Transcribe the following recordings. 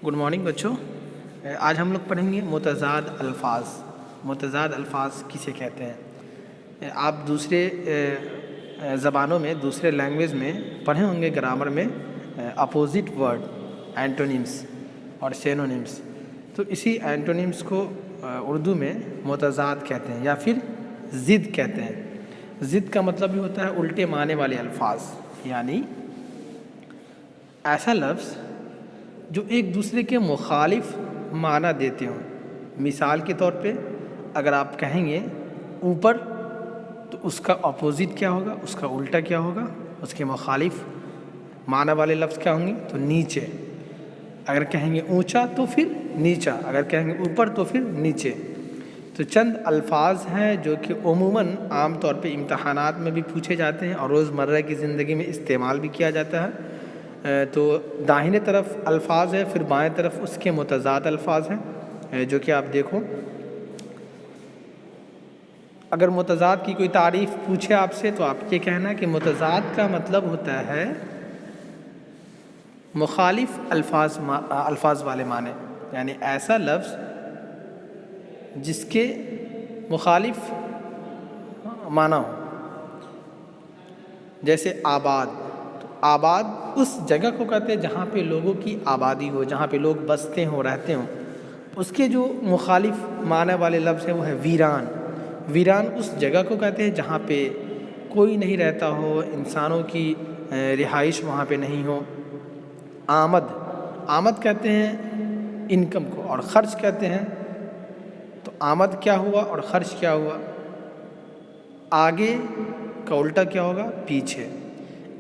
Good morning बच्चों। आज हम लोग पढ़ेंगे मुतज़ाद अल्फाज। मुतज़ाद अल्फाज किसे कहते हैं? आप दूसरे ज़बानों में, दूसरे लैंग्वेज में पढ़े होंगे ग्रामर में अपोजिट वर्ड, एंटोनिम्स और सिनोनिम्स। तो इसी एंटोनिम्स को उर्दू में मुतज़ाद कहते हैं या फिर ज़िद कहते हैं। ज़िद का मतलब भी होता है उल्टे माने वाले अल्फाज, यानी ऐसा लफ्ज़ जो एक दूसरे के मुखालिफ माना देते हों। मिसाल के तौर पे अगर आप कहेंगे ऊपर तो उसका अपोजिट क्या होगा, उसका उल्टा क्या होगा, उसके मुखालिफ माना वाले लफ्ज़ क्या होंगे? तो नीचे। अगर कहेंगे ऊंचा तो फिर नीचा, अगर कहेंगे ऊपर तो फिर नीचे। तो चंद अल्फाज हैं जो कि उमूमन आम तौर पे इम्तहानात में भी पूछे जाते हैं और रोज़मर्रा की ज़िंदगी में इस्तेमाल भी किया जाता है। तो दाहिने तरफ अल्फाज है, फिर बाएं तरफ उसके मुतज़ाद अल्फाज हैं जो कि आप देखो। अगर मुतज़ाद की कोई तारीफ़ पूछे आपसे तो आप ये कहना कि मुतज़ाद का मतलब होता है मुखालिफ अल्फाज वाले माने, यानी ऐसा लफ्ज़ जिसके मुखालिफ माना हो। जैसे आबाद, आबाद उस जगह को कहते हैं जहाँ पे लोगों की आबादी हो, जहाँ पे लोग बसते हों, रहते हों। उसके जो मुखालिफ माने वाले लफ्ज़ है वो है वीरान। वीरान उस जगह को कहते हैं जहाँ पे कोई नहीं रहता हो, इंसानों की रिहाइश वहाँ पे नहीं हो। आमद, आमद कहते हैं इनकम को, और ख़र्च कहते हैं। तो आमद क्या हुआ और ख़र्च क्या हुआ? आगे का उल्टा क्या होगा? पीछे।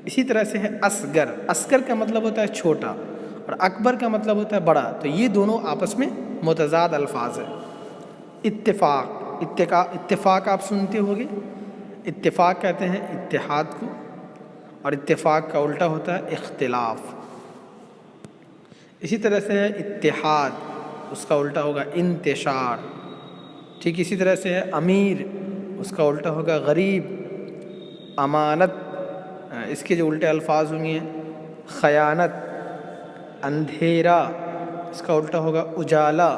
इसी तरह से है असगर। असगर का मतलब होता है छोटा और अकबर का मतलब होता है बड़ा। तो ये दोनों आपस में मुतज़ाद अल्फाज है। इत्तेफाक, इत्तेफाक आप सुनते होंगे। इत्तेफाक कहते हैं इत्तेहाद को, और इत्तेफाक का उल्टा होता है इख्तिलाफ। इसी तरह से है इत्तेहाद, उसका उल्टा होगा इंतशार। ठीक इसी तरह से है अमीर, उसका उल्टा होगा गरीब। अमानत, इसके जो उल्टे अल्फाज होंगे ख़यानत। अंधेरा, इसका उल्टा होगा उजाला।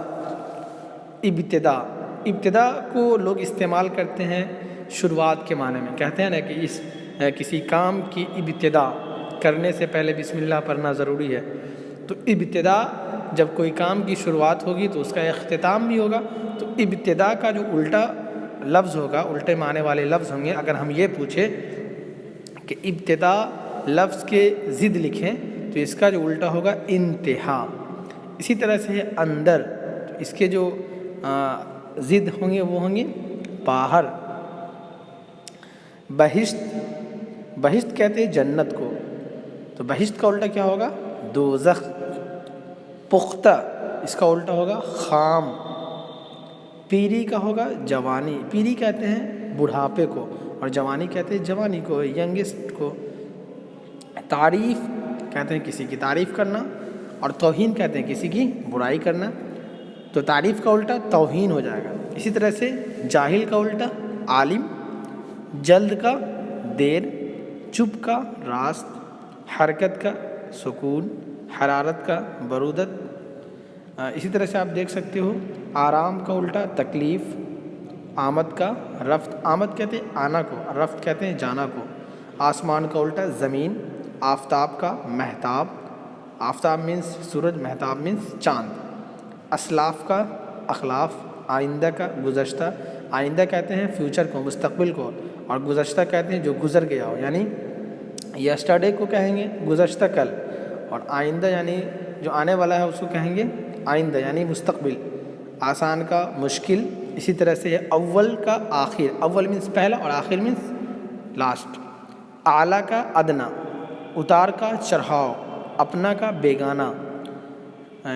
इब्तिदा, इब्तिदा को लोग इस्तेमाल करते हैं शुरुआत के माने में। कहते हैं ना कि इस किसी काम की इब्तिदा करने से पहले बिस्मिल्लाह पढ़ना ज़रूरी है। तो इब्तिदा, जब कोई काम की शुरुआत होगी तो उसका इख्तिताम भी होगा। तो इब्तिदा का जो उल्टा लफ्ज़ होगा, उल्टे माने वाले लफ्ज़ होंगे। अगर हम ये पूछें कि इब्तिदा लफ्ज़ के ज़िद लिखें तो इसका जो उल्टा होगा इंतहा। इसी तरह से है अंदर, तो इसके जो ज़िद होंगे वो होंगे बाहर। बहिश्त, बहिश्त कहते हैं जन्नत को, तो बहिश्त का उल्टा क्या होगा? दोज़ख। पुख्ता, इसका उल्टा होगा खाम। पीरी का होगा जवानी। पीरी कहते हैं बुढ़ापे को और जवानी कहते हैं जवानी को, यंगेस्ट को। तारीफ़ कहते हैं किसी की तारीफ़ करना, और तौहीन कहते हैं किसी की बुराई करना। तो तारीफ़ का उल्टा तौहीन हो जाएगा। इसी तरह से जाहिल का उल्टा आलिम। जल्द का देर, चुप का रास्त, हरकत का सुकून, हरारत का बरूदत। इसी तरह से आप देख सकते हो आराम का उल्टा तकलीफ़। आमद का रफ्त, आमद कहते हैं आना को, रफ्त कहते हैं जाना को। आसमान का उल्टा ज़मीन। आफ़ताब का महताब, आफ़ताब मीन्स सूरज, महताब मीन्स चाँद। असलाफ़ का अखलाफ़। आइंदा का गुज़श्ता, आइंदा कहते हैं फ्यूचर को, मुस्तक़बिल को, और गुज़श्ता कहते हैं जो गुज़र गया हो, यानी यस्टरडे को कहेंगे गुज़श्ता कल, और आइंदा यानी जो आने वाला है उसको कहेंगे आइंदा यानी मुस्तक़बिल। आसान का मुश्किल। इसी तरह से अव्वल का आखिर, अव्वल मीन्स पहला और आखिर मीन्स लास्ट। आला का अदना, उतार का चढ़ाव, अपना का बेगाना।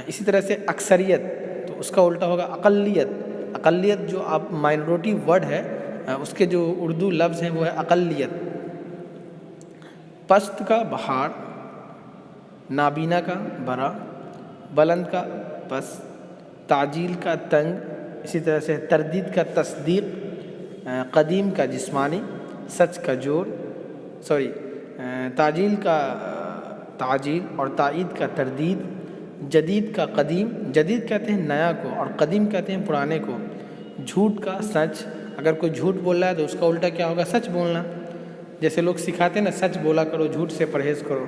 इसी तरह से अक्सरियत, तो उसका उल्टा होगा अक़ल्लियत। अक़ल्लियत जो आप माइनॉरिटी वर्ड है उसके जो उर्दू लफ्ज़ हैं वो है अक़ल्लियत। पस्त का बहार, नाबीना का बरा, बुलंद का बस, ताजील का तंग। इसी तरह से तरदीद का तस्दीक, कदीम का जिस्मानी, सच का जोर, ताजील का ताजील और ताईद का तरदीद, جدید کا قدیم، جدید کہتے ہیں نیا کو اور قدیم کہتے ہیں پرانے کو، جھوٹ کا سچ، اگر کوئی جھوٹ بول رہا ہے تو اس کا الٹا کیا ہوگا؟ سچ بولنا، جیسے لوگ سکھاتے ہیں نا سچ بولا کرو، جھوٹ سے پرہیز کرو۔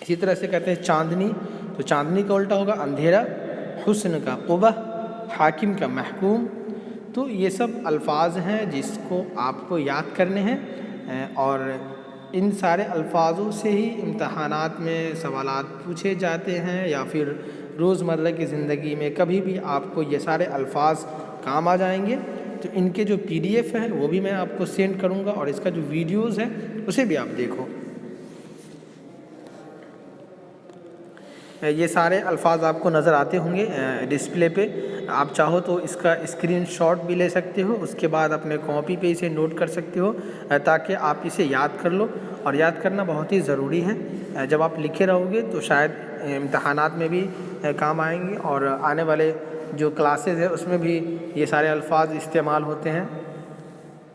اسی طرح سے کہتے ہیں چاندنی، تو چاندنی کا الٹا ہوگا اندھیرا، حسن کا قبح، حاکم کا محکوم۔ تو یہ سب الفاظ ہیں جس کو آپ کو یاد کرنے ہیں، اور ان سارے الفاظوں سے ہی امتحانات میں سوالات پوچھے جاتے ہیں، یا پھر روزمرہ کی زندگی میں کبھی بھی آپ کو یہ سارے الفاظ کام آ جائیں گے۔ تو ان کے جو PDF ہیں وہ بھی میں آپ کو سینڈ کروں گا، اور اس کا جو ویڈیوز ہے اسے بھی آپ دیکھو۔ یہ سارے الفاظ آپ کو نظر آتے ہوں گے ڈسپلے پہ، آپ چاہو تو اس کا اسکرین شاٹ بھی لے سکتے ہو، اس کے بعد اپنے کاپی پہ اسے نوٹ کر سکتے ہو تاکہ آپ اسے یاد کر لو، اور یاد کرنا بہت ہی ضروری ہے۔ جب آپ لکھے رہو گے تو شاید امتحانات میں بھی کام آئیں گے، اور آنے والے جو کلاسز ہے اس میں بھی یہ سارے الفاظ استعمال ہوتے ہیں۔